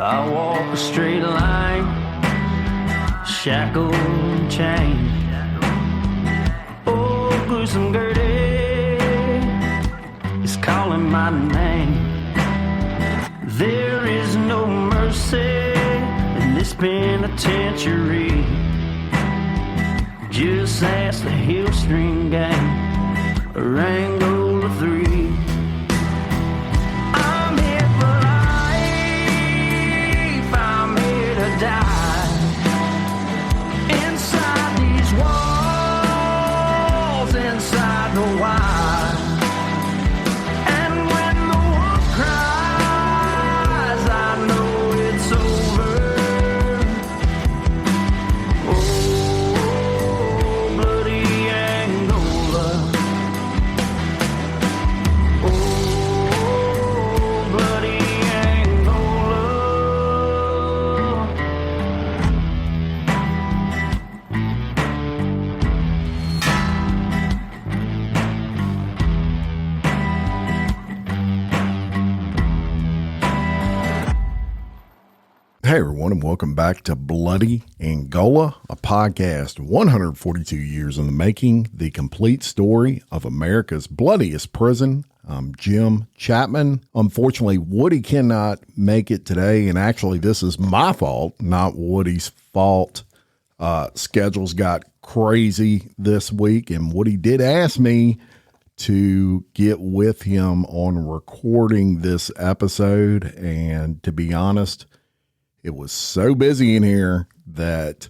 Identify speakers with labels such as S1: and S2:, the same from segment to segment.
S1: I walk a straight line, shackled and chained. Oh, gruesome Gertie is calling my name. There is no mercy in this penitentiary. Just ask the Hillstream Gang, or Angola 3. I'm here for life, I'm here to die. Inside these walls, inside the wire. And when the wolf cries, I know it's over. Oh, bloody Angola. Oh, bloody Angola.
S2: Hey everyone, and welcome back to Bloody Angola, a podcast 142 years in the making, the complete story of America's bloodiest prison. I'm Jim Chapman. Unfortunately, Woody cannot make it today, and actually this is my fault, not Woody's fault. Schedules got crazy this week, and Woody did ask me to get with him on recording this episode, and to be honest, it was so busy in here that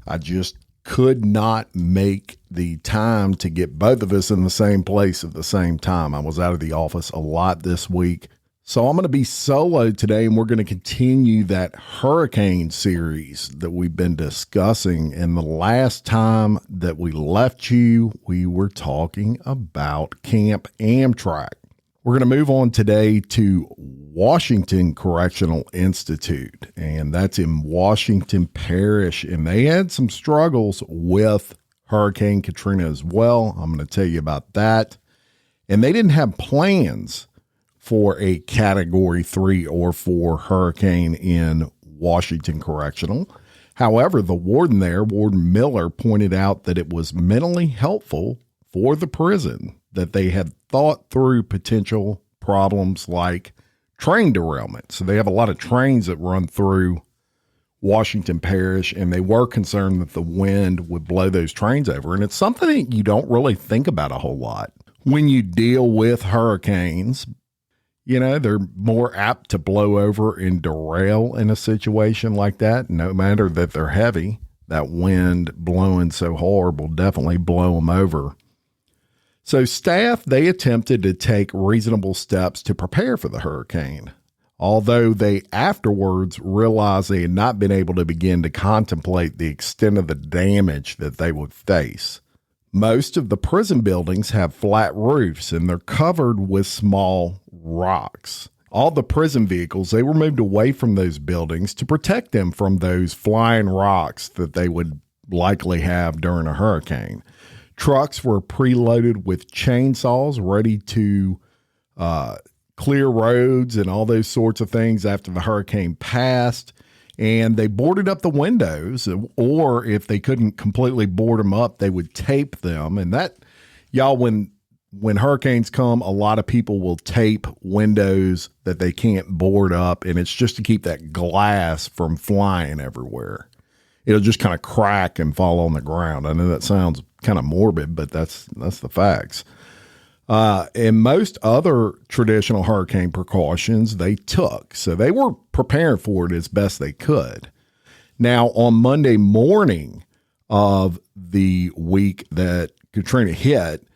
S2: I just could not make the time to get both of us in the same place at the same time. I was out of the office a lot this week. So I'm going to be solo today, and we're going to continue that hurricane series that we've been discussing. And the last time that we left you, we were talking about Camp Amtrak. We're going to move on today to Washington Correctional Institute, and that's in Washington Parish. And they had some struggles with Hurricane Katrina as well. I'm going to tell you about that. And they didn't have plans for a Category 3 or 4 hurricane in Washington Correctional. However, the warden there, Warden Miller, pointed out that it was mentally helpful for the prison that they had thought through potential problems like train derailment. So they have a lot of trains that run through Washington Parish, and they were concerned that the wind would blow those trains over. And it's something that you don't really think about a whole lot when you deal with hurricanes. You know, they're more apt to blow over and derail in a situation like that, no matter that they're heavy. That wind blowing so hard will definitely blow them over. So staff, they attempted to take reasonable steps to prepare for the hurricane, although they afterwards realized they had not been able to begin to contemplate the extent of the damage that they would face. Most of the prison buildings have flat roofs, and they're covered with small rocks. All the prison vehicles, they were moved away from those buildings to protect them from those flying rocks that they would likely have during a hurricane. Trucks were preloaded with chainsaws ready to clear roads and all those sorts of things after the hurricane passed. And they boarded up the windows, or if they couldn't completely board them up, they would tape them. And that, y'all, when hurricanes come, a lot of people will tape windows that they can't board up. And it's just to keep that glass from flying everywhere. It'll just kind of crack and fall on the ground. I know that sounds kind of morbid, but that's the facts. And most other traditional hurricane precautions they took. So they were preparing for it as best they could. Now, on Monday morning of the week that Katrina hit,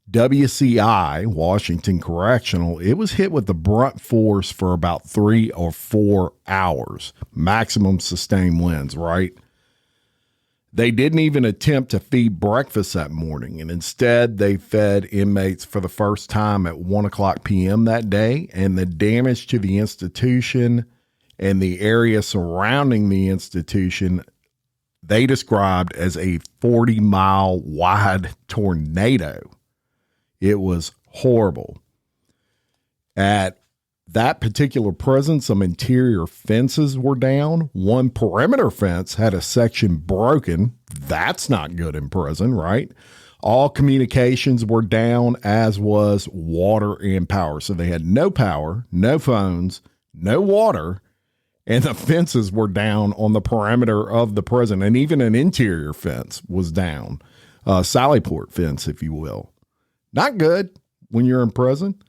S2: WCI, Washington Correctional, it was hit with the brunt force for about 3 or 4 hours. Maximum sustained winds, right? They didn't even attempt to feed breakfast that morning, and instead they fed inmates for the first time at 1:00 p.m. that day, and the damage to the institution and the area surrounding the institution, they described as a 40-mile wide tornado. It was horrible. At That particular prison, some interior fences were down. One perimeter fence had a section broken. That's not good in prison, right? All communications were down, as was water and power. So they had no power, no phones, no water, and the fences were down on the perimeter of the prison. And even an interior fence was down, Sallyport fence, if you will. Not good when you're in prison.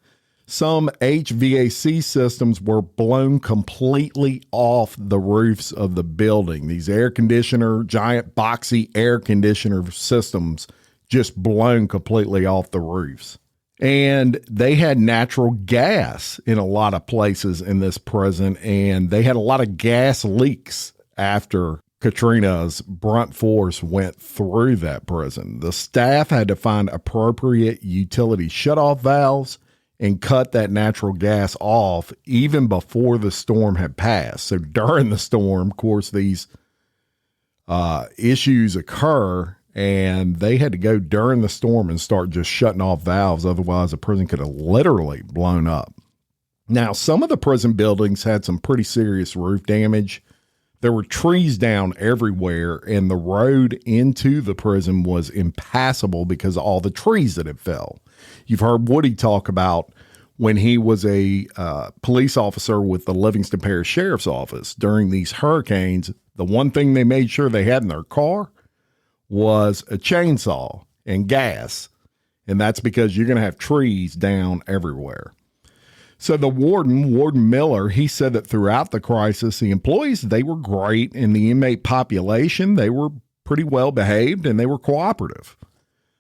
S2: Some HVAC systems were blown completely off the roofs of the building. These giant boxy air conditioner systems just blown completely off the roofs. And they had natural gas in a lot of places in this prison, and they had a lot of gas leaks after Katrina's brunt force went through that prison. The staff had to find appropriate utility shutoff valves and cut that natural gas off even before the storm had passed. So during the storm, of course, these issues occur, and they had to go during the storm and start just shutting off valves. Otherwise, the prison could have literally blown up. Now, some of the prison buildings had some pretty serious roof damage. There were trees down everywhere, and the road into the prison was impassable because of all the trees that had fell. You've heard Woody talk about when he was a police officer with the Livingston Parish Sheriff's Office during these hurricanes. The one thing they made sure they had in their car was a chainsaw and gas, and that's because you're going to have trees down everywhere. So the Warden Miller, he said that throughout the crisis, the employees, they were great, and the inmate population, they were pretty well behaved and they were cooperative.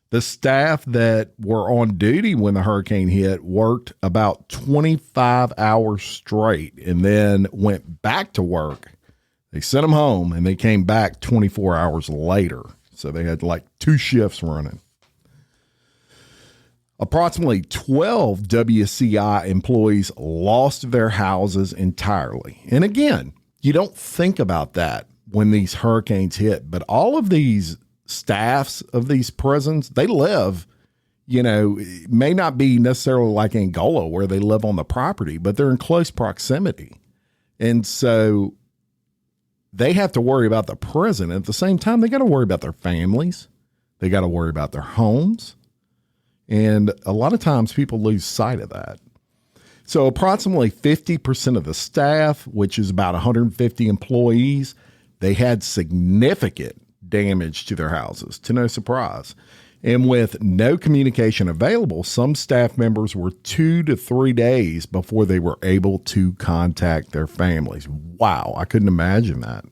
S2: The staff that were on duty when the hurricane hit worked about 25 hours straight and then went back to work. They sent them home and they came back 24 hours later. So they had like 2 shifts running. Approximately 12 WCI employees lost their houses entirely. And again, you don't think about that when these hurricanes hit, but all of these staffs of these prisons, they live, it may not be necessarily like Angola where they live on the property, but they're in close proximity. And so they have to worry about the prison. At the same time, they got to worry about their families. They got to worry about their homes. And a lot of times people lose sight of that. So approximately 50% of the staff, which is about 150 employees, they had significant damage to their houses, to no surprise. And with no communication available, some staff members were 2 to 3 days before they were able to contact their families. Wow, I couldn't imagine that.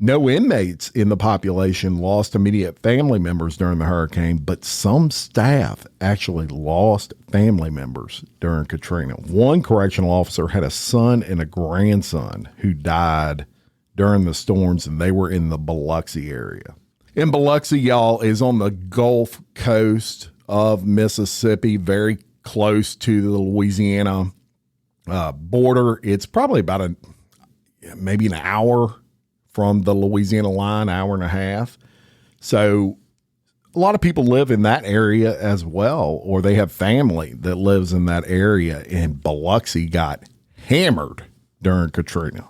S2: No inmates in the population lost immediate family members during the hurricane, but some staff actually lost family members during Katrina. One correctional officer had a son and a grandson who died during the storms, and they were in the Biloxi area. And Biloxi, y'all, is on the Gulf Coast of Mississippi, very close to the Louisiana border. It's probably about maybe an hour from the Louisiana line, hour and a half. So a lot of people live in that area as well, or they have family that lives in that area, and Biloxi got hammered during Katrina.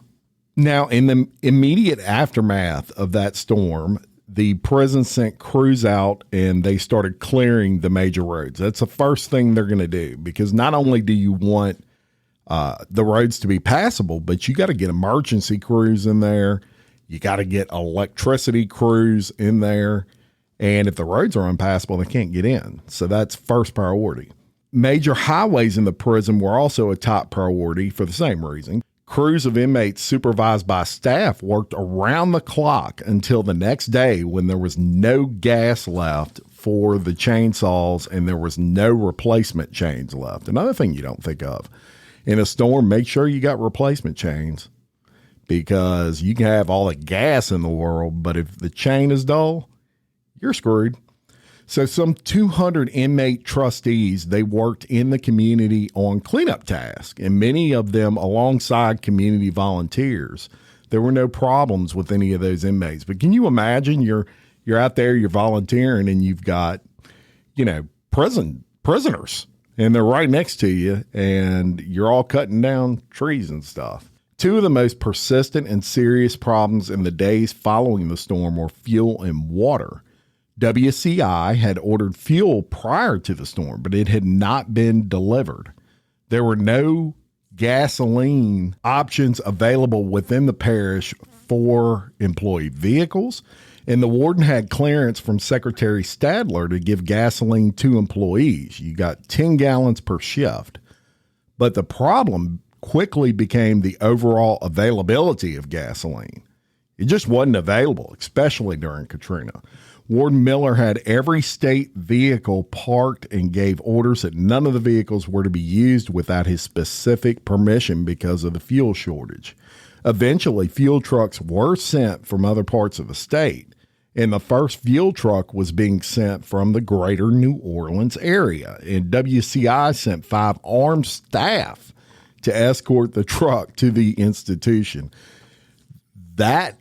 S2: Now, in the immediate aftermath of that storm, the prison sent crews out and they started clearing the major roads. That's the first thing they're going to do, because not only do you want the roads to be passable, but you got to get emergency crews in there. You got to get electricity crews in there. And if the roads are impassable, they can't get in. So that's first priority. Major highways in the prison were also a top priority for the same reason. Crews of inmates supervised by staff worked around the clock until the next day when there was no gas left for the chainsaws and there was no replacement chains left. Another thing you don't think of. In a storm, make sure you got replacement chains, because you can have all the gas in the world, but if the chain is dull, you're screwed. So some 200 inmate trustees, they worked in the community on cleanup tasks, and many of them alongside community volunteers. There were no problems with any of those inmates. But can you imagine you're out there, you're volunteering, and you've got, prisoners, and they're right next to you, and you're all cutting down trees and stuff. Two of the most persistent and serious problems in the days following the storm were fuel and water. WCI had ordered fuel prior to the storm, but it had not been delivered. There were no gasoline options available within the parish for employee vehicles, and the warden had clearance from Secretary Stadler to give gasoline to employees. You got 10 gallons per shift. But the problem quickly became the overall availability of gasoline. It just wasn't available, especially during Katrina. Warden Miller had every state vehicle parked and gave orders that none of the vehicles were to be used without his specific permission because of the fuel shortage. Eventually, fuel trucks were sent from other parts of the state, and the first fuel truck was being sent from the greater New Orleans area. And WCI sent 5 armed staff to escort the truck to the institution. That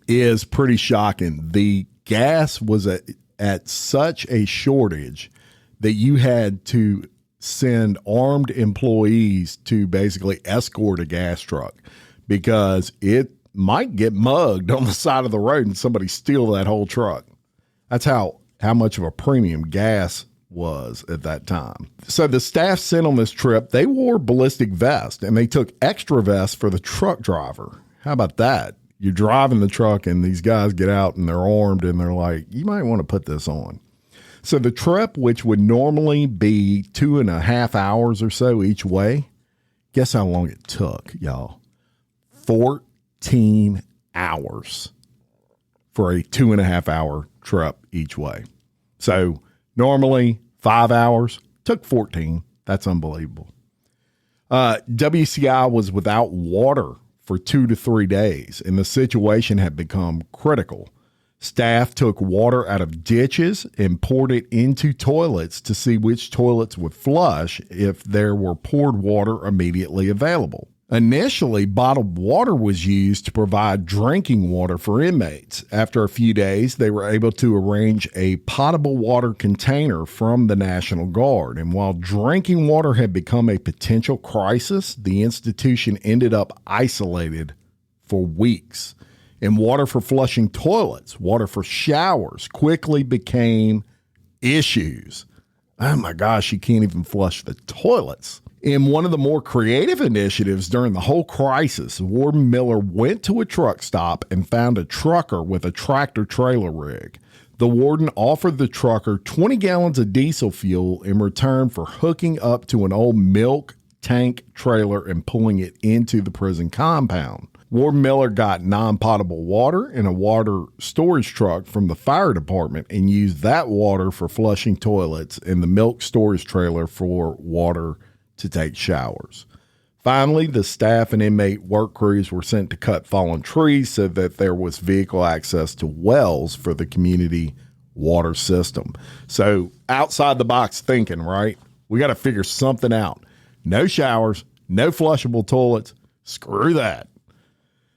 S2: is pretty shocking. The gas was at such a shortage that you had to send armed employees to basically escort a gas truck because it might get mugged on the side of the road and somebody steal that whole truck. That's how much of a premium gas was at that time. So the staff sent on this trip, they wore ballistic vests, and they took extra vests for the truck driver. How about that? You're driving the truck and these guys get out and they're armed and they're like, you might want to put this on. So the trip, which would normally be 2.5 hours or so each way, guess how long it took, y'all? 14 hours for a 2.5 hour trip each way. So normally 5 hours, took 14. That's unbelievable. WCI was without water for 2 to 3 days, and the situation had become critical. Staff took water out of ditches and poured it into toilets to see which toilets would flush if there were poured water immediately available. Initially, bottled water was used to provide drinking water for inmates. After a few days, they were able to arrange a potable water container from the National Guard. And while drinking water had become a potential crisis, the institution ended up isolated for weeks. And water for flushing toilets, water for showers quickly became issues. Oh my gosh, you can't even flush the toilets. In one of the more creative initiatives during the whole crisis, Warden Miller went to a truck stop and found a trucker with a tractor trailer rig. The warden offered the trucker 20 gallons of diesel fuel in return for hooking up to an old milk tank trailer and pulling it into the prison compound. Warden Miller got non-potable water in a water storage truck from the fire department and used that water for flushing toilets and the milk storage trailer for water to take showers. Finally, the staff and inmate work crews were sent to cut fallen trees so that there was vehicle access to wells for the community water system. So outside the box thinking, right? We got to figure something out. No showers, no flushable toilets. Screw that.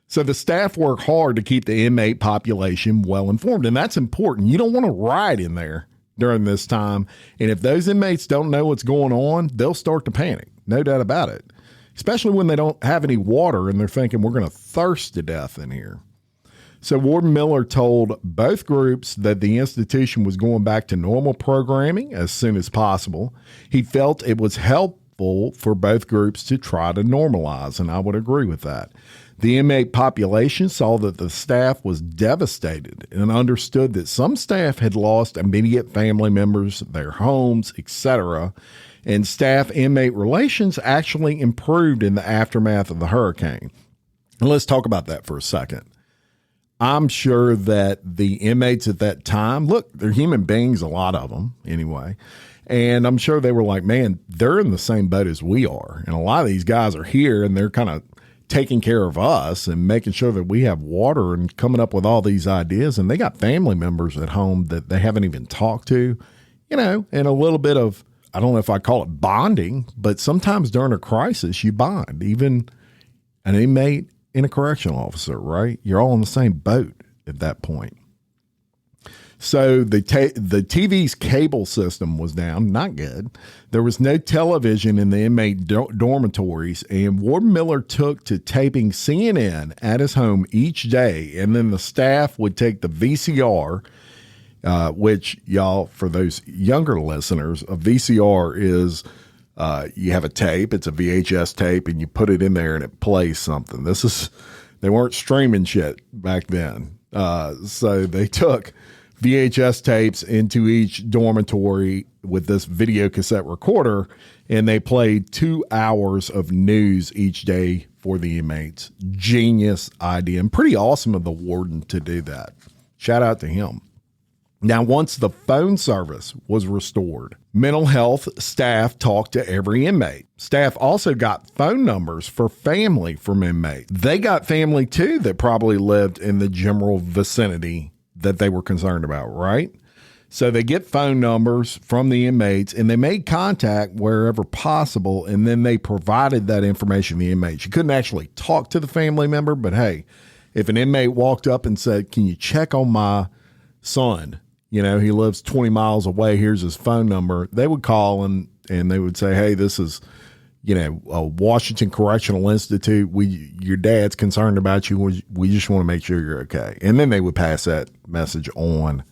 S2: So the staff work hard to keep the inmate population well informed, and that's important. You don't want to riot in there during this time, and if those inmates don't know what's going on, they'll start to panic. No doubt about it, especially when they don't have any water and they're thinking we're going to thirst to death in here. So Warden Miller told both groups that the institution was going back to normal programming as soon as possible. He felt it was helpful for both groups to try to normalize, and I would agree with that. The inmate population saw that the staff was devastated and understood that some staff had lost immediate family members, their homes, etc., and staff-inmate relations actually improved in the aftermath of the hurricane. And let's talk about that for a second. I'm sure that the inmates at that time, look, they're human beings, a lot of them anyway, and I'm sure they were like, man, they're in the same boat as we are. And a lot of these guys are here and they're kind of taking care of us and making sure that we have water and coming up with all these ideas. And they got family members at home that they haven't even talked to, you know, and a little bit of, I don't know if I call it bonding, but sometimes during a crisis, you bond. Even an inmate and a correctional officer, right? You're all in the same boat at that point. So the TV's cable system was down, not good. There was no television in the inmate dormitories, and Warden Miller took to taping CNN at his home each day, and then the staff would take the VCR, which, y'all, for those younger listeners, a VCR is you have a tape, it's a VHS tape, and you put it in there and it plays something. They weren't streaming shit back then. So they took VHS tapes into each dormitory with this video cassette recorder, and they played 2 hours of news each day for the inmates. Genius idea, and pretty awesome of the warden to do that. Shout out to him. Now, once the phone service was restored, mental health staff talked to every inmate. Staff also got phone numbers for family from inmates. They got family, too, that probably lived in the general vicinity that they were concerned about, right? So they get phone numbers from the inmates, and they made contact wherever possible, and then they provided that information to the inmates. You couldn't actually talk to the family member, but hey, if an inmate walked up and said, "Can you check on my son? You know, he lives 20 miles away. Here's his phone number." They would call and they would say, "Hey, this is, Washington Correctional Institute. Your dad's concerned about you. We just want to make sure you're okay." And then they would pass that message on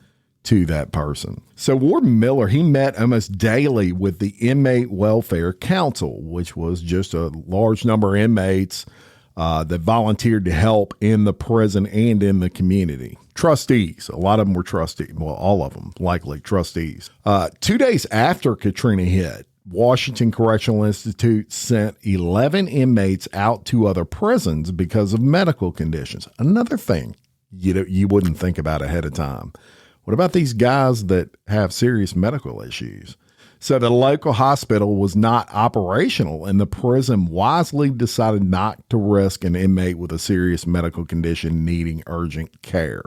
S2: to that person. So Warden Miller, he met almost daily with the Inmate Welfare Council, which was just a large number of inmates that volunteered to help in the prison and in the community. Trustees. A lot of them were trustees. Well, all of them likely trustees. 2 days after Katrina hit, Washington Correctional Institute sent 11 inmates out to other prisons because of medical conditions. Another thing you wouldn't think about ahead of time. What about these guys that have serious medical issues? So the local hospital was not operational, and the prison wisely decided not to risk an inmate with a serious medical condition needing urgent care.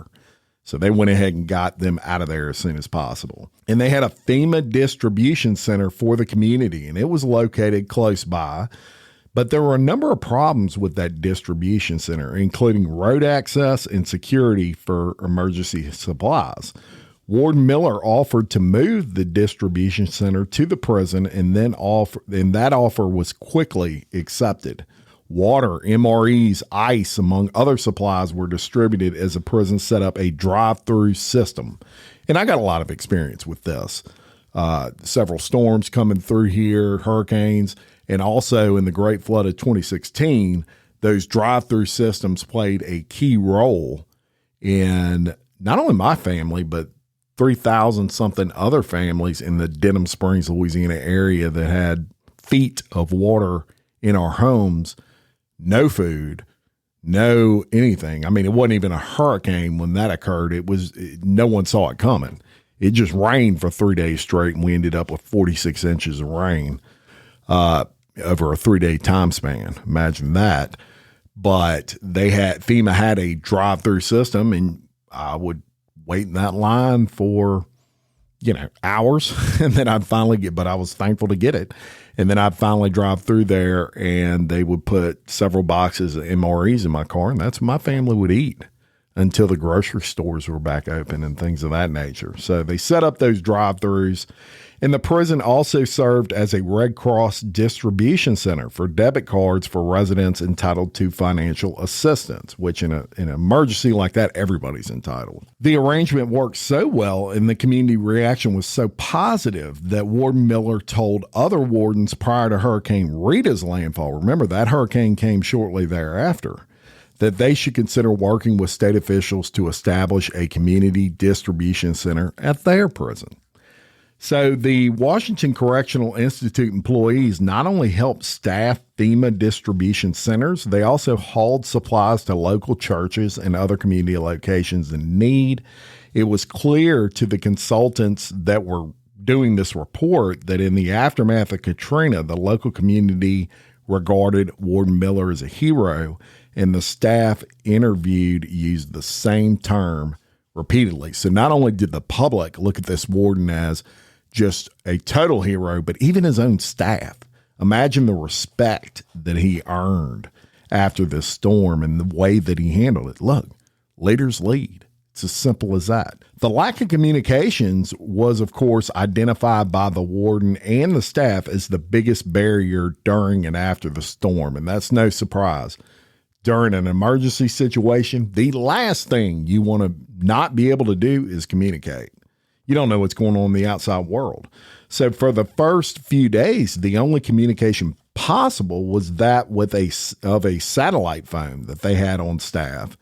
S2: So they went ahead and got them out of there as soon as possible. And they had a FEMA distribution center for the community, and it was located close by. But there were a number of problems with that distribution center, including road access and security for emergency supplies. Warden Miller offered to move the distribution center to the prison, and that offer was quickly accepted. Water, MREs, ice, among other supplies were distributed as the prison set up a drive-through system. And I got a lot of experience with this. Several storms coming through here, hurricanes, and also in the Great Flood of 2016, those drive-through systems played a key role in not only my family, but 3,000 something other families in the Denham Springs, Louisiana area that had feet of water in our homes, no food, no anything. I mean, it wasn't even a hurricane when that occurred. No one saw it coming. It just rained for 3 days straight, and we ended up with 46 inches of rain over a 3-day time span. Imagine that. But FEMA had a drive-through system, and I would wait in that line for, hours. And then but I was thankful to get it. And then I'd finally drive through there, and they would put several boxes of MREs in my car, and that's what my family would eat until the grocery stores were back open and things of that nature. So they set up those drive-throughs. And the prison also served as a Red Cross distribution center for debit cards for residents entitled to financial assistance, which in an emergency like that, everybody's entitled. The arrangement worked so well and the community reaction was so positive that Warden Miller told other wardens prior to Hurricane Rita's landfall, remember that hurricane came shortly thereafter, that they should consider working with state officials to establish a community distribution center at their prison. So the Washington Correctional Institute employees not only helped staff FEMA distribution centers, they also hauled supplies to local churches and other community locations in need. It was clear to the consultants that were doing this report that in the aftermath of Katrina, the local community regarded Warden Miller as a hero, and the staff interviewed used the same term repeatedly. So not only did the public look at this warden as just a total hero, but even his own staff. Imagine the respect that he earned after this storm and the way that he handled it. Look, leaders lead. It's as simple as that. The lack of communications was, of course, identified by the warden and the staff as the biggest barrier during and after the storm, and that's no surprise. During an emergency situation, the last thing you want to not be able to do is communicate. You don't know what's going on in the outside world. So for the first few days, the only communication possible was that with a satellite phone that they had on staff.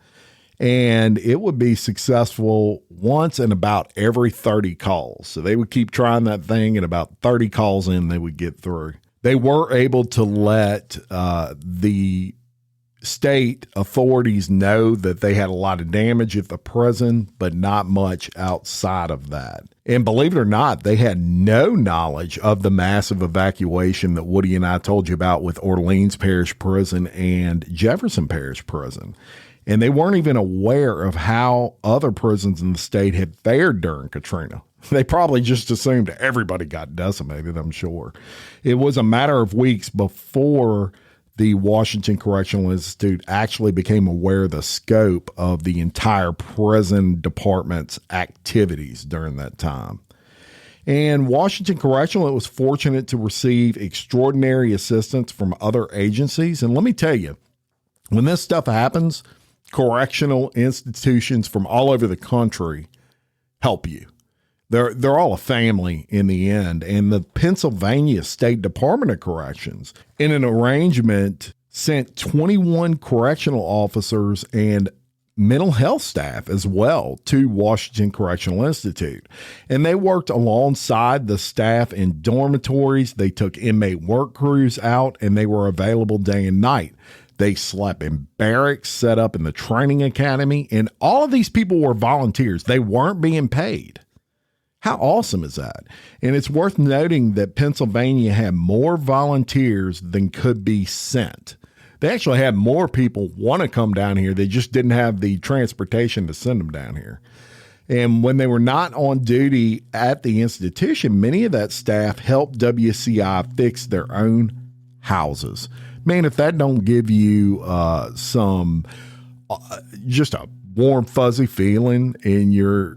S2: And it would be successful once in about every 30 calls. So they would keep trying that thing, and about 30 calls in, they would get through. They were able to let the state authorities know that they had a lot of damage at the prison, but not much outside of that. And believe it or not, they had no knowledge of the massive evacuation that Woody and I told you about with Orleans Parish Prison and Jefferson Parish Prison. And they weren't even aware of how other prisons in the state had fared during Katrina. They probably just assumed everybody got decimated, I'm sure. It was a matter of weeks before the Washington Correctional Institute actually became aware of the scope of the entire prison department's activities during that time. And Washington Correctional was fortunate to receive extraordinary assistance from other agencies. And let me tell you, when this stuff happens, correctional institutions from all over the country help you. They're all a family in the end. And the Pennsylvania State Department of Corrections, in an arrangement, sent 21 correctional officers and mental health staff as well to Washington Correctional Institute. And they worked alongside the staff in dormitories. They took inmate work crews out, and they were available day and night. They slept in barracks set up in the training academy, and all of these people were volunteers. They weren't being paid. How awesome is that? And it's worth noting that Pennsylvania had more volunteers than could be sent. They actually had more people want to come down here. They just didn't have the transportation to send them down here. And when they were not on duty at the institution, many of that staff helped WCI fix their own houses. Man, if that don't give you just a warm, fuzzy feeling in your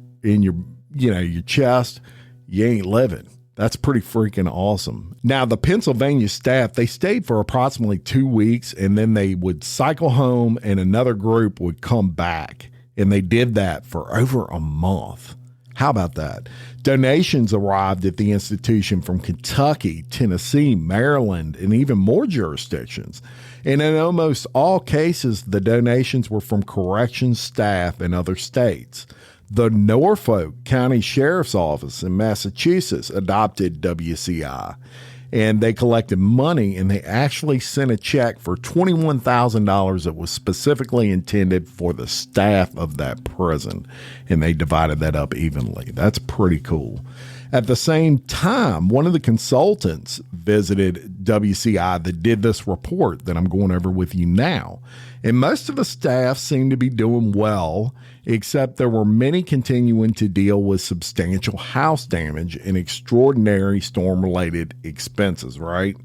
S2: your chest, you ain't living. That's pretty freaking awesome. Now, the Pennsylvania staff, they stayed for approximately 2 weeks, and then they would cycle home and another group would come back. And they did that for over a month. How about that? Donations arrived at the institution from Kentucky, Tennessee, Maryland, and even more jurisdictions. And in almost all cases, the donations were from corrections staff in other states. The Norfolk County Sheriff's Office in Massachusetts adopted WCI, and they collected money, and they actually sent a check for $21,000 that was specifically intended for the staff of that prison, and they divided that up evenly. That's pretty cool. At the same time, one of the consultants visited WCI that did this report that I'm going over with you now. And most of the staff seemed to be doing well, except there were many continuing to deal with substantial house damage and extraordinary storm-related expenses, right?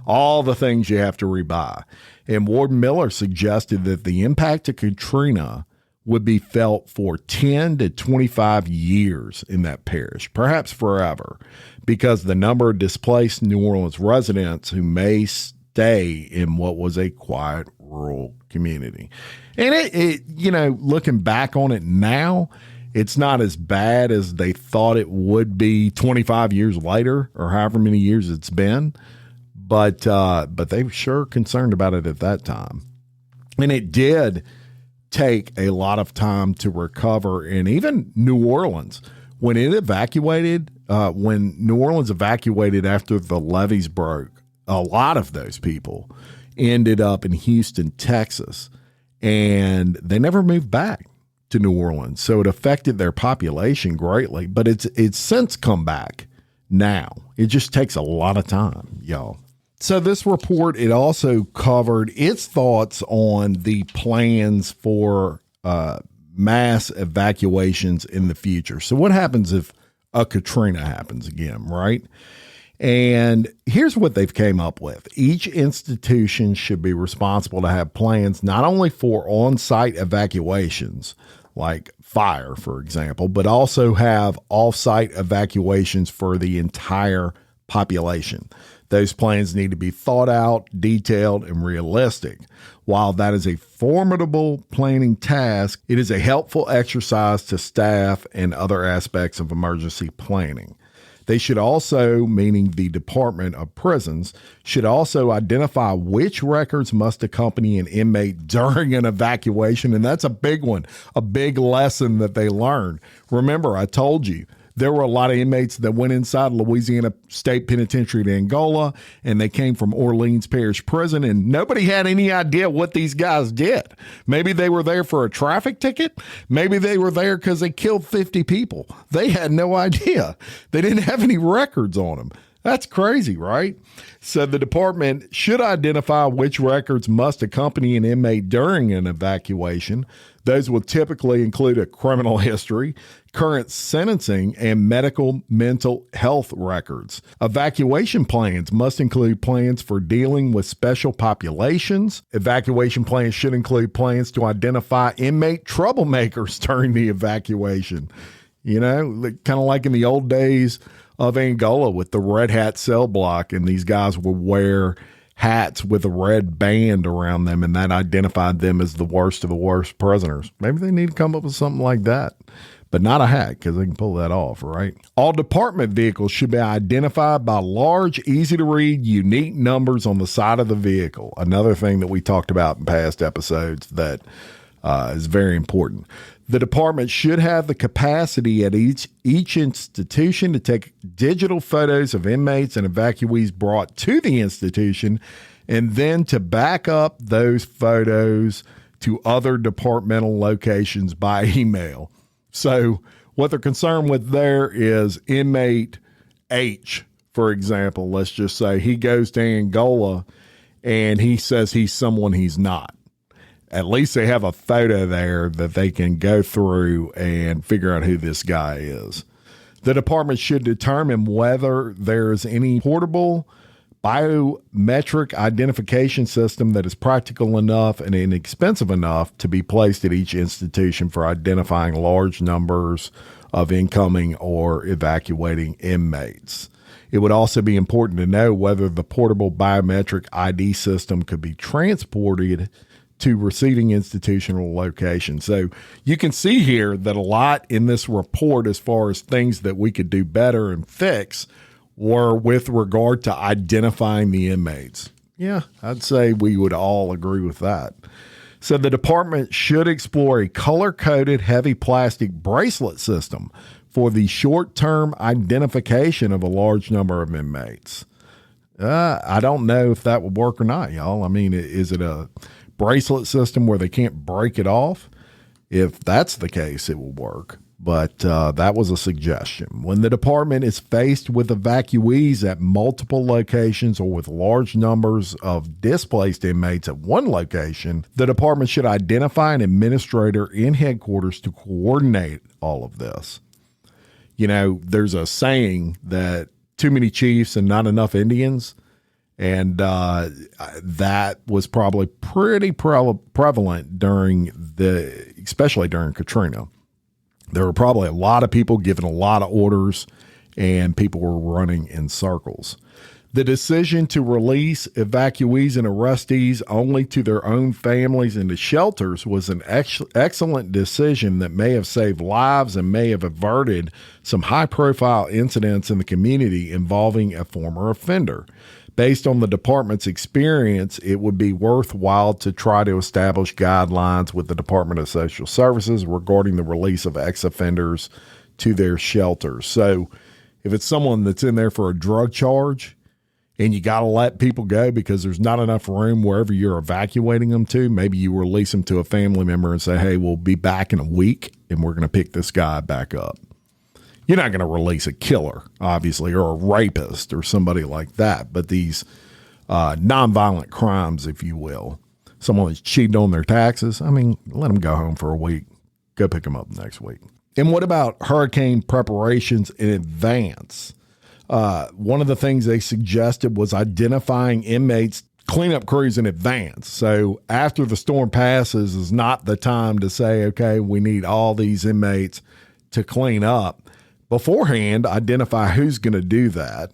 S2: All the things you have to rebuy. And Warden Miller suggested that the impact of Katrina would be felt for 10 to 25 years in that parish, perhaps forever, because the number of displaced New Orleans residents who may stay in what was a quiet rural community. And it looking back on it now, it's not as bad as they thought it would be 25 years later, or however many years it's been. But they were sure concerned about it at that time. And it did take a lot of time to recover. And even New Orleans, when it evacuated, when New Orleans evacuated after the levees broke, a lot of those people ended up in Houston, Texas, and they never moved back to New Orleans. So it affected their population greatly, but it's since come back now. It just takes a lot of time, y'all. So this report, it also covered its thoughts on the plans for mass evacuations in the future. So what happens if a Katrina happens again, right? And here's what they've came up with. Each institution should be responsible to have plans not only for on-site evacuations, like fire, for example, but also have off-site evacuations for the entire population. Those plans need to be thought out, detailed, and realistic. While that is a formidable planning task, it is a helpful exercise to staff and other aspects of emergency planning. They should also, meaning the Department of Prisons, should also identify which records must accompany an inmate during an evacuation. And that's a big one, a big lesson that they learned. Remember, I told you, there were a lot of inmates that went inside Louisiana State Penitentiary to Angola, and they came from Orleans Parish Prison, and nobody had any idea what these guys did. Maybe they were there for a traffic ticket. Maybe they were there because they killed 50 people. They had no idea. They didn't have any records on them. That's crazy, right? So the department should identify which records must accompany an inmate during an evacuation. Those will typically include a criminal history, current sentencing, and medical mental health records. Evacuation plans must include plans for dealing with special populations. Evacuation plans should include plans to identify inmate troublemakers during the evacuation. You know, kind of like in the old days of Angola with the red hat cell block, and these guys would wear hats with a red band around them, and that identified them as the worst of the worst prisoners. Maybe they need to come up with something like that, but not a hat, because they can pull that off, right? All department vehicles should be identified by large, easy-to-read, unique numbers on the side of the vehicle. Another thing that we talked about in past episodes that is very important. The department should have the capacity at each institution to take digital photos of inmates and evacuees brought to the institution, and then to back up those photos to other departmental locations by email. So what they're concerned with there is inmate H, for example. Let's just say he goes to Angola and he says he's someone he's not. At least they have a photo there that they can go through and figure out who this guy is. The department should determine whether there's any portable biometric identification system that is practical enough and inexpensive enough to be placed at each institution for identifying large numbers of incoming or evacuating inmates. It would also be important to know whether the portable biometric ID system could be transported to receiving institutional location. So you can see here that a lot in this report as far as things that we could do better and fix were with regard to identifying the inmates. Yeah, I'd say we would all agree with that. So the department should explore a color-coded heavy plastic bracelet system for the short-term identification of a large number of inmates. I don't know if that would work or not, y'all. I mean, is it a bracelet system where they can't break it off? If that's the case, it will work. But that was a suggestion. When the department is faced with evacuees at multiple locations or with large numbers of displaced inmates at one location, the department should identify an administrator in headquarters to coordinate all of this. You know, there's a saying that too many chiefs and not enough Indians. And that was probably pretty prevalent especially during Katrina. There were probably a lot of people giving a lot of orders, and people were running in circles. The decision to release evacuees and arrestees only to their own families and to shelters was an excellent decision that may have saved lives and may have averted some high-profile incidents in the community involving a former offender. Based on the department's experience, it would be worthwhile to try to establish guidelines with the Department of Social Services regarding the release of ex-offenders to their shelters. So if it's someone that's in there for a drug charge and you got to let people go because there's not enough room wherever you're evacuating them to, maybe you release them to a family member and say, hey, we'll be back in a week and we're going to pick this guy back up. You're not going to release a killer, obviously, or a rapist or somebody like that. But these nonviolent crimes, if you will, someone that's cheated on their taxes, I mean, let them go home for a week. Go pick them up next week. And what about hurricane preparations in advance? One of the things they suggested was identifying inmates cleanup crews in advance. So after the storm passes is not the time to say, okay, we need all these inmates to clean up. Beforehand, identify who's going to do that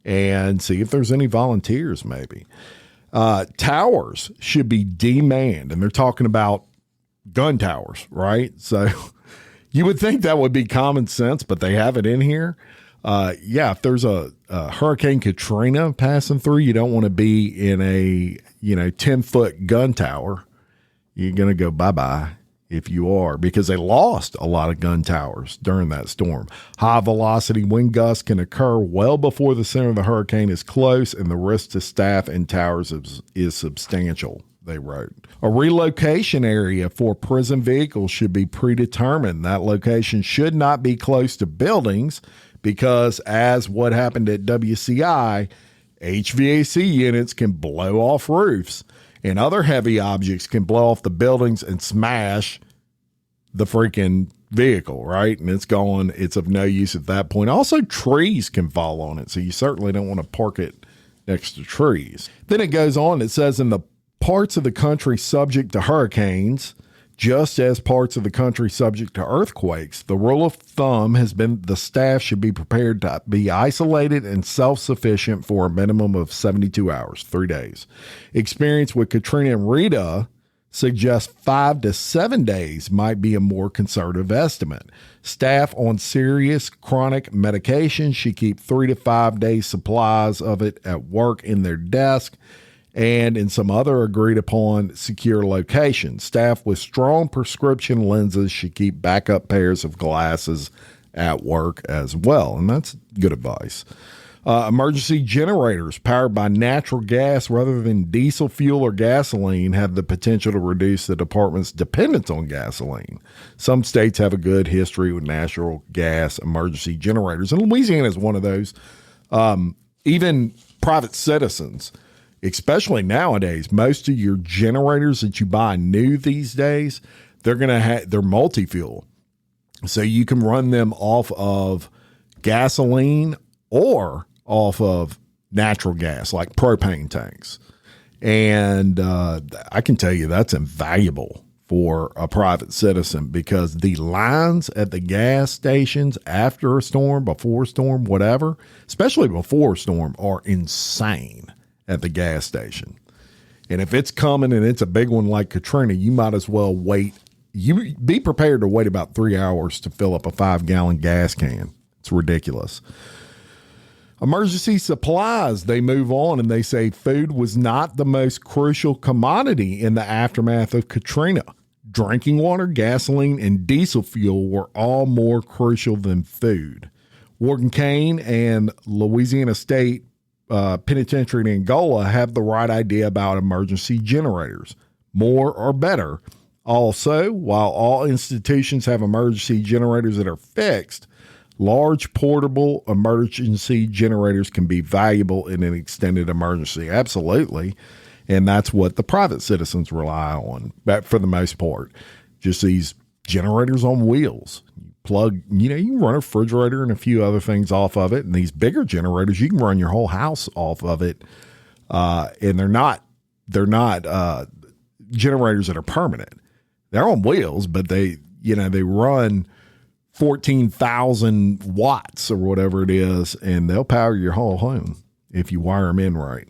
S2: and see if there's any volunteers maybe. Towers should be demanned, and they're talking about gun towers, right? So you would think that would be common sense, but they have it in here. If there's a Hurricane Katrina passing through, you don't want to be in a 10-foot gun tower. You're going to go bye-bye if you are, because they lost a lot of gun towers during that storm. High velocity wind gusts can occur well before the center of the hurricane is close, and the risk to staff and towers is substantial, they wrote. A relocation area for prison vehicles should be predetermined. That location should not be close to buildings because, as what happened at WCI, HVAC units can blow off roofs, and other heavy objects can blow off the buildings and smash the freaking vehicle, right? And it's of no use at that point. Also, trees can fall on it, so you certainly don't want to park it next to trees. Then it goes on, it says, in the parts of the country subject to hurricanes, just as parts of the country subject to earthquakes, the rule of thumb has been the staff should be prepared to be isolated and self-sufficient for a minimum of 72 hours, 3 days. Experience with Katrina and Rita suggests 5 to 7 days might be a more conservative estimate. Staff on serious chronic medication should keep 3 to 5 days supplies of it at work in their desk and in some other agreed upon secure locations. Staff with strong prescription lenses should keep backup pairs of glasses at work as well. And that's good advice. Emergency generators powered by natural gas rather than diesel fuel or gasoline have the potential to reduce the department's dependence on gasoline. Some states have a good history with natural gas emergency generators, and Louisiana is one of those. Even private citizens, especially nowadays, most of your generators that you buy new these days, they're multi-fuel. So you can run them off of gasoline or off of natural gas, like propane tanks. And I can tell you that's invaluable for a private citizen, because the lines at the gas stations after a storm, before a storm, whatever, especially before a storm, are insane at the gas station. And if it's coming and it's a big one like Katrina, you might as well wait. You be prepared to wait about 3 hours to fill up a 5-gallon gas can. It's ridiculous. Emergency supplies, they move on and they say food was not the most crucial commodity in the aftermath of Katrina. Drinking water, gasoline, and diesel fuel were all more crucial than food. Warden Kane and Louisiana State Penitentiary in Angola have the right idea about emergency generators. More or better. Also, while all institutions have emergency generators that are fixed, large portable emergency generators can be valuable in an extended emergency. Absolutely. And that's what the private citizens rely on, but for the most part. Just these generators on wheels. Plug, you can run a refrigerator and a few other things off of it. And these bigger generators, you can run your whole house off of it. And they're not generators that are permanent. They're on wheels, but they run 14,000 watts or whatever it is, and they'll power your whole home if you wire them in right.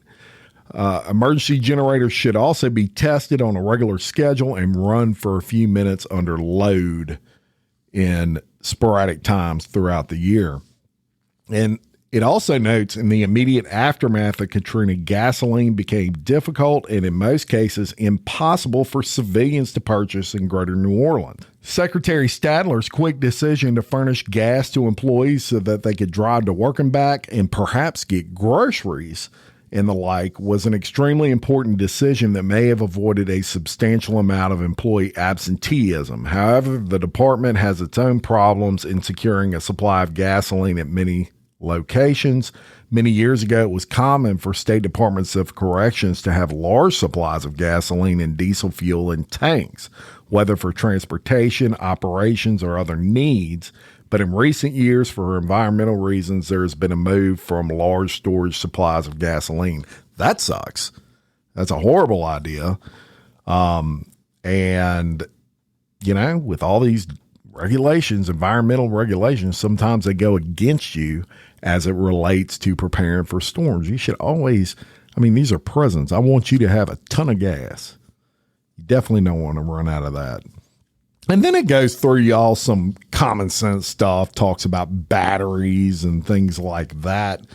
S2: Emergency generators should also be tested on a regular schedule and run for a few minutes under load in sporadic times throughout the year. And it also notes in the immediate aftermath of Katrina, gasoline became difficult and in most cases impossible for civilians to purchase in greater New Orleans. Secretary Stadler's quick decision to furnish gas to employees so that they could drive to work and back and perhaps get groceries and the like was an extremely important decision that may have avoided a substantial amount of employee absenteeism. However, the department has its own problems in securing a supply of gasoline at many locations. Many years ago, it was common for state departments of corrections to have large supplies of gasoline and diesel fuel in tanks, whether for transportation, operations, or other needs. But in recent years, for environmental reasons, there has been a move from large storage supplies of gasoline. That sucks. That's a horrible idea. And, with all these regulations, environmental regulations, sometimes they go against you as it relates to preparing for storms. You should always, these are prisons. I want you to have a ton of gas. You definitely don't want to run out of that. And then it goes through y'all some common sense stuff, talks about batteries and things like that.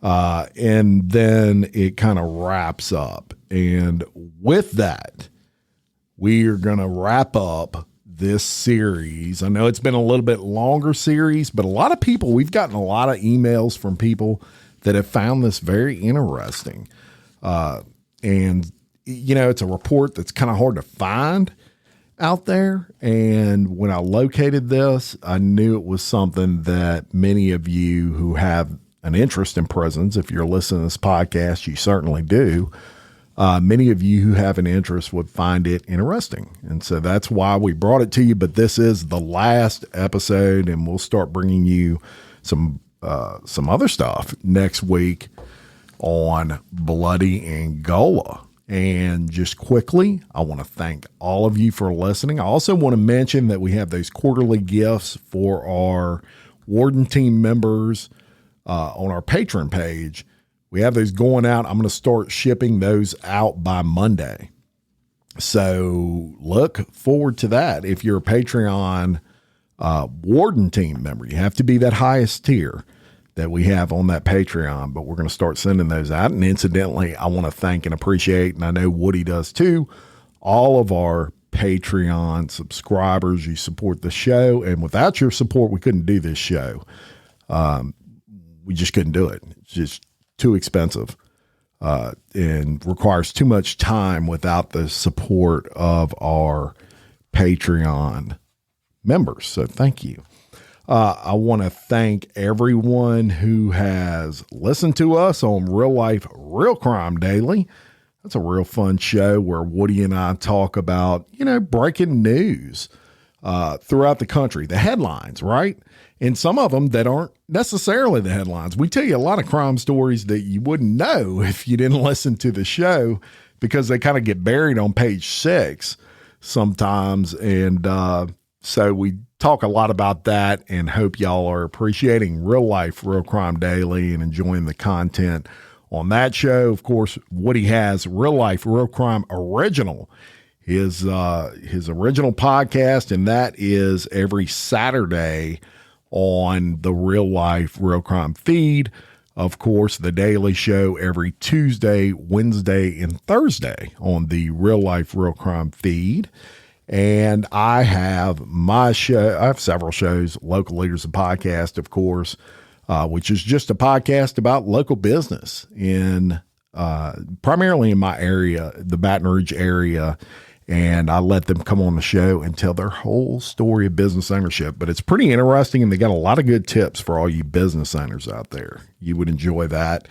S2: And then it kind of wraps up. And with that, we are going to wrap up this series. I know it's been a little bit longer series, but a lot of people, we've gotten a lot of emails from people that have found this very interesting. And, it's a report that's kind of hard to find out there. And when I located this, I knew it was something that many of you who have an interest in prisons, if you're listening to this podcast, you certainly do. Many of you who have an interest would find it interesting. And so that's why we brought it to you. But this is the last episode, and we'll start bringing you some other stuff next week on Bloody Angola. And just quickly, I want to thank all of you for listening. I also want to mention that we have those quarterly gifts for our Warden team members on our Patreon page. We have those going out. I'm going to start shipping those out by Monday. So look forward to that. If you're a Patreon Warden team member, you have to be that highest tier that we have on that Patreon, but we're going to start sending those out. And incidentally, I want to thank and appreciate, and I know Woody does too, all of our Patreon subscribers. You support the show, and without your support, we couldn't do this show. We just couldn't do it. It's just too expensive and requires too much time without the support of our Patreon members. So thank you. I want to thank everyone who has listened to us on Real Life, Real Crime Daily. That's a real fun show where Woody and I talk about, breaking news throughout the country, the headlines, right? And some of them that aren't necessarily the headlines. We tell you a lot of crime stories that you wouldn't know if you didn't listen to the show, because they kind of get buried on page 6 sometimes. And so we talk a lot about that, and hope y'all are appreciating Real Life, Real Crime Daily and enjoying the content on that show. Of course, Woody has Real Life, Real Crime Original, his original podcast, and that is every Saturday on the Real Life, Real Crime feed. Of course, the Daily Show every Tuesday, Wednesday, and Thursday on the Real Life, Real Crime feed. And I have my show. I have several shows, Local Leaders of Podcast, of course, which is just a podcast about local business in primarily in my area, the Baton Rouge area. And I let them come on the show and tell their whole story of business ownership. But it's pretty interesting, and they got a lot of good tips for all you business owners out there. You would enjoy that.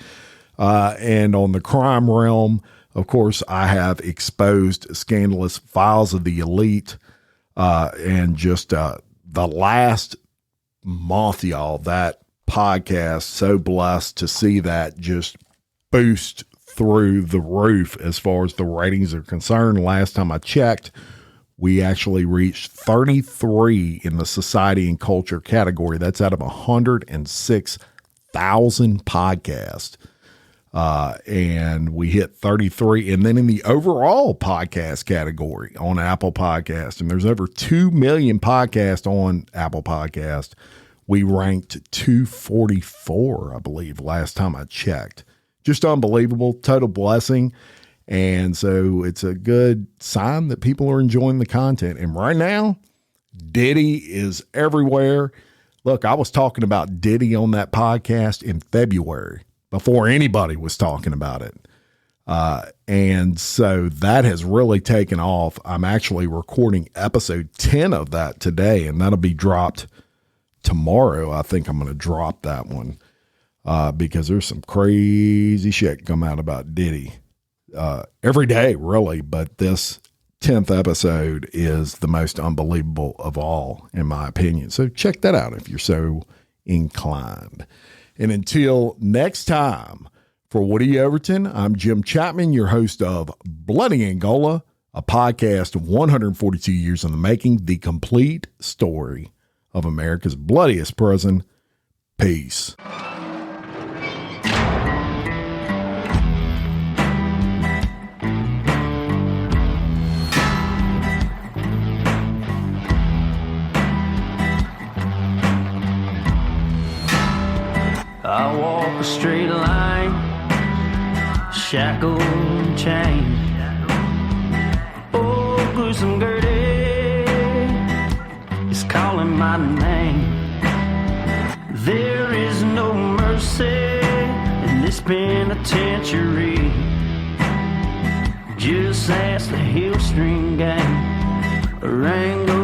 S2: And on the crime realm, of course, I have Exposed Scandalous Files of the Elite. And just the last month, y'all, that podcast, so blessed to see that just boost through the roof as far as the ratings are concerned. Last time I checked, we actually reached 33 in the society and culture category. That's out of 106,000 podcasts. And we hit 33. And then in the overall podcast category on Apple Podcast, and there's over 2 million podcasts on Apple Podcast, we ranked 244, I believe, last time I checked. Just unbelievable, total blessing. And so it's a good sign that people are enjoying the content. And right now, Diddy is everywhere. Look, I was talking about Diddy on that podcast in February before anybody was talking about it. And so that has really taken off. I'm actually recording episode 10 of that today, and that'll be dropped tomorrow. I think I'm going to drop that one. Because there's some crazy shit come out about Diddy every day, really. But this 10th episode is the most unbelievable of all, in my opinion. So check that out if you're so inclined. And until next time, For Woody Overton, I'm Jim Chapman, your host of Bloody Angola, a podcast 142 years in the making, the complete story of America's bloodiest prison. Peace.
S1: I walk a straight line, shackled and chained. Oh, gruesome Gertie is calling my name. There is no mercy in this penitentiary. Just ask the Hillstream gang, Rango